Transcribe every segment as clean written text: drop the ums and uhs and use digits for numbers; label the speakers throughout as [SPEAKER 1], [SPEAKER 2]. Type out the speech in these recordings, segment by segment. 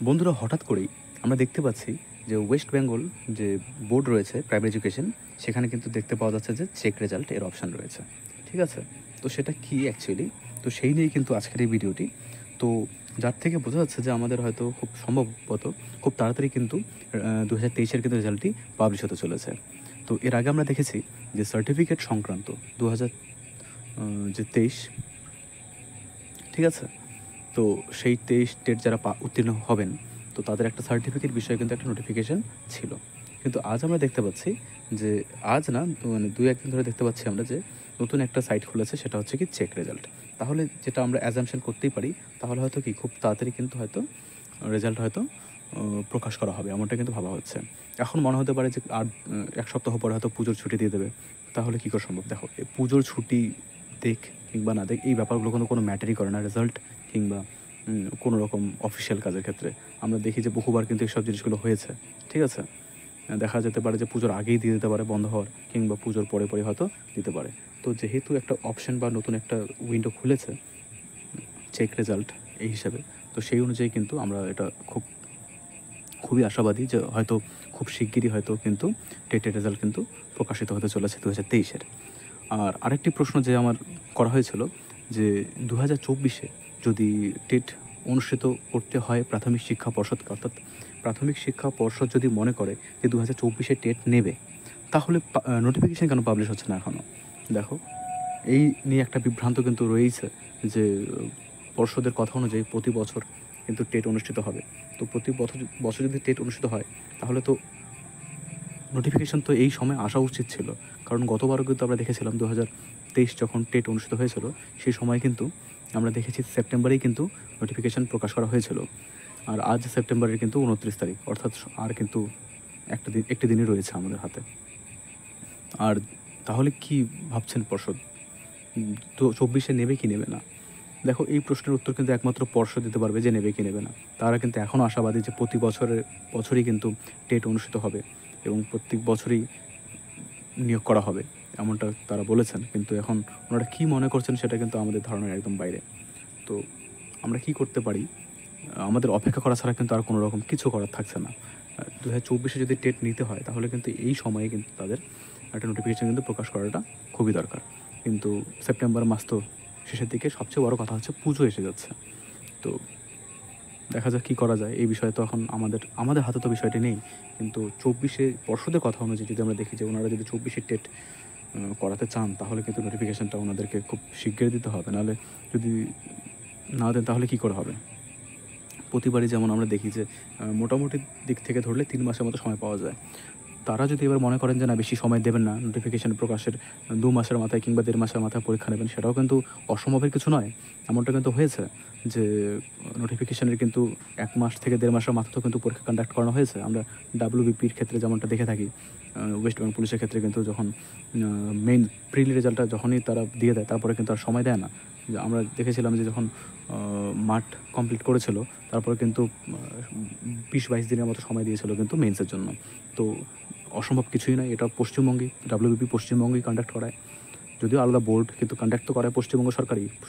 [SPEAKER 1] বন্ধুরা হঠাৎ করেই আমরা দেখতে পাচ্ছি যে ওয়েস্ট বেঙ্গল যে বোর্ড রয়েছে প্রাইভেট এডুকেশন, সেখানে কিন্তু দেখতে পাওয়া যাচ্ছে যে চেক রেজাল্ট এর অপশান রয়েছে। ঠিক আছে? তো সেটা কি অ্যাকচুয়ালি? তো সেই নিয়েই কিন্তু আজকের এই ভিডিওটি। তো যার থেকে বোঝা যাচ্ছে যে আমাদের হয়তো খুব সম্ভবত খুব তাড়াতাড়ি কিন্তু 2023-এর কিন্তু রেজাল্টটি পাবলিশ হতে চলেছে। তো এর আগে আমরা দেখেছি যে সার্টিফিকেট সংক্রান্ত 2023, ঠিক আছে? তো সেই 23 টেট যারা উত্তীর্ণ হবেন, তো তাদের একটা সার্টিফিকেট বিষয়ে কিন্তু একটা নোটিফিকেশন ছিল। কিন্তু আজ আমরা দেখতে পাচ্ছি যে আজ না, মানে 2-1 দিন ধরে দেখতে পাচ্ছি আমরা যে নতুন একটা সাইট খুলেছে, সেটা হচ্ছে কি চেক রেজাল্ট। তাহলে যেটা আমরা অ্যাজাম্পশন করতেই পারি, তাহলে হয়তো কি খুব তাড়াতাড়ি কিন্তু হয়তো রেজাল্ট হয়তো প্রকাশ করা হবে, এমনটা কিন্তু ভাবা হচ্ছে। এখন মনে হতে পারে যে আর 1 সপ্তাহ পরে হয়তো পুজোর ছুটি দিয়ে দেবে। তাহলে কী করে সম্ভব? দেখো, এই পুজোর ছুটি দেখ কিংবা না দেখ, এই ব্যাপারগুলো কিন্তু কোনো ম্যাটারই করে না রেজাল্ট কিংবা কোনো রকম অফিসিয়াল কাজের ক্ষেত্রে। আমরা দেখি যে বহুবার কিন্তু এইসব জিনিসগুলো হয়েছে। ঠিক আছে? দেখা যেতে পারে যে পুজোর আগেই দিয়ে দিতে পারে বন্ধ হওয়ার, কিংবা পুজোর পরে হয়তো দিতে পারে। তো যেহেতু একটা অপশন বা নতুন একটা উইন্ডো খুলেছে চেক রেজাল্ট এই হিসাবে, তো সেই অনুযায়ী কিন্তু আমরা এটা খুবই আশাবাদী যে হয়তো খুব শিগগিরই হয়তো কিন্তু টেটের রেজাল্ট কিন্তু প্রকাশিত হতে চলেছে 2023-এর। আর আরেকটি প্রশ্ন যে আমার করা হয়েছিল যে 2024-এ যদি টেট অনুষ্ঠিত করতে হয় প্রাথমিক শিক্ষা পর্ষদকে, অর্থাৎ প্রাথমিক শিক্ষা পর্ষদ যদি মনে করে যে 2024-এ টেট নেবে, তাহলে নোটিফিকেশান কেন পাবলিশ হচ্ছে না এখনও? দেখো, এই নিয়ে একটা বিভ্রান্ত কিন্তু রয়েইছে যে পর্ষদের কথা অনুযায়ী প্রতি বছর কিন্তু টেট অনুষ্ঠিত হবে। তো প্রতি বছর যদি টেট অনুষ্ঠিত হয়, তাহলে তো নোটিফিকেশান তো এই সময় আসা উচিত ছিল। কারণ গতবারও কিন্তু আমরা দেখেছিলাম 2023 যখন টেট অনুষ্ঠিত হয়েছিল, সেই সময় কিন্তু আমরা দেখেছি সেপ্টেম্বরেই কিন্তু নোটিফিকেশান প্রকাশ করা হয়েছিল। আর আজ সেপ্টেম্বরের কিন্তু 29 তারিখ, অর্থাৎ আর কিন্তু একটি দিনই রয়েছে আমাদের হাতে। আর তাহলে কি ভাবছেন পর্ষদ? তো 24-এ নেবে কি নেবে না? দেখো, এই প্রশ্নের উত্তর কিন্তু একমাত্র পর্ষদ দিতে পারবে যে নেবে কি নেবে না। তারা কিন্তু এখনও আশাবাদী যে প্রতি বছরই কিন্তু টেট অনুষ্ঠিত হবে এবং প্রত্যেক বছরই নিয়োগ করা হবে, এমনটা তারা বলেছেন। কিন্তু এখন ওনারা কী মনে করছেন সেটা কিন্তু আমাদের ধারণার একদম বাইরে। তো আমরা কি করতে পারি? আমাদের অপেক্ষা করা ছাড়া কিন্তু আর কোনো রকম কিছু করার থাকছে না। 2024-এ যদি টেট নিতে হয়, তাহলে কিন্তু এই সময়ে কিন্তু তাদের একটা নোটিফিকেশান কিন্তু প্রকাশ করাটা খুবই দরকার। কিন্তু সেপ্টেম্বর মাস তো শেষের দিকে, সবচেয়ে বড় কথা হচ্ছে পুজো এসে যাচ্ছে। তো দেখা যাক কী করা যায়। এই বিষয়ে তো এখন আমাদের হাতে তো বিষয়টি নেই। কিন্তু 24-এ পর্ষদের কথা অনুযায়ী যদি আমরা দেখি যে ওনারা যদি 24-এ টেট করাতে চান, তাহলে কিন্তু নোটিফিকেশানটা ওনাদেরকে খুব শিগগিরই দিতে হবে। নাহলে যদি না দেন, তাহলে কী করে হবে? প্রতিবারই যেমন আমরা দেখি যে মোটামুটি দিক থেকে ধরলে 3 মাসের মতো সময় পাওয়া যায়। তারা যদি এবার মনে করেন যে না, বেশি সময় দেবেন না, নোটিফিকেশান প্রকাশের 2 মাসের মাথায় কিংবা 1.5 মাসের মাথায় পরীক্ষা নেবেন, সেটাও কিন্তু অসম্ভবের কিছু নয়। এমনটা কিন্তু হয়েছে যে নোটিফিকেশানের কিন্তু 1 মাস থেকে 1.5 মাসের মাথাতেও কিন্তু পরীক্ষা কন্ডাক্ট করানো হয়েছে। আমরা WBPর ক্ষেত্রে যেমনটা দেখে থাকি, ওয়েস্ট বেঙ্গল পুলিশের ক্ষেত্রে কিন্তু যখন মেইন প্রিলি রেজাল্টটা যখনই তারা দিয়ে দেয়, তারপরে কিন্তু আর সময় দেয় না। আমরা দেখেছিলাম যে যখন মাঠ কমপ্লিট করেছিল, তারপরে কিন্তু 20-22 দিনের মতো সময় দিয়েছিল কিন্তু মেন্সের জন্য। তো অসম্ভব কিছুই নয়, এটা পশ্চিমবঙ্গেই WBP পশ্চিমবঙ্গেই কন্ডাক্ট করায়। যদিও আলাদা বোর্ড, কিন্তু কন্ডাক্ট তো করায় পশ্চিমবঙ্গ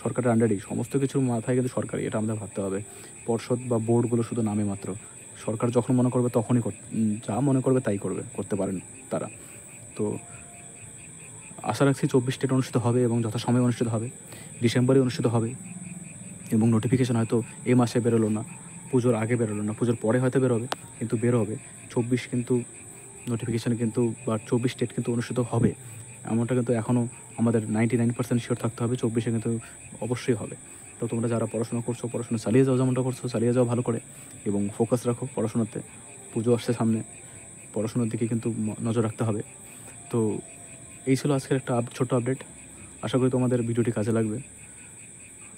[SPEAKER 1] সরকারের আন্ডারেই। সমস্ত কিছুর মাথায় কিন্তু সরকারি, এটা আমাদের ভাবতে হবে। পর্ষদ বা বোর্ডগুলো শুধু নামে মাত্র। সরকার যখন মনে করবে তখনই যা মনে করবে তাই করতে পারেন তারা। তো আশা রাখছি 24 টেট অনুষ্ঠিত হবে এবং যথাসময়ে অনুষ্ঠিত হবে। ডিসেম্বরে অনুষ্ঠিত হবে এবং নোটিফিকেশান হয়তো এ মাসে বেরোলো না, পুজোর আগে বেরোলো না, পুজোর পরে হয়তো বেরোবে, কিন্তু বেরোবে। 24 কিন্তু নোটিফিকেশানে কিন্তু বা 24 টেট কিন্তু অনুষ্ঠিত হবে, এমনটা কিন্তু এখনও আমাদের 99% শিওর থাকতে হবে। 24-এ কিন্তু অবশ্যই হবে। তো তোমরা যারা পড়াশোনা করছো, পড়াশোনা চালিয়ে যাও, যেমনটা করছো চালিয়ে যাও ভালো করে, এবং ফোকাস রাখো পড়াশোনাতে। পুজো আসছে সামনে, পড়াশোনার দিকে কিন্তু নজর রাখতে হবে। তো এই ছিল আজকের একটা ছোট্ট আপডেট। আশা করি তোমাদের ভিডিওটি কাজে লাগবে।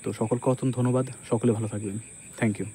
[SPEAKER 1] তো সকলকে ধন্যবাদ, সকলে ভালো থাকবেন। Thank you.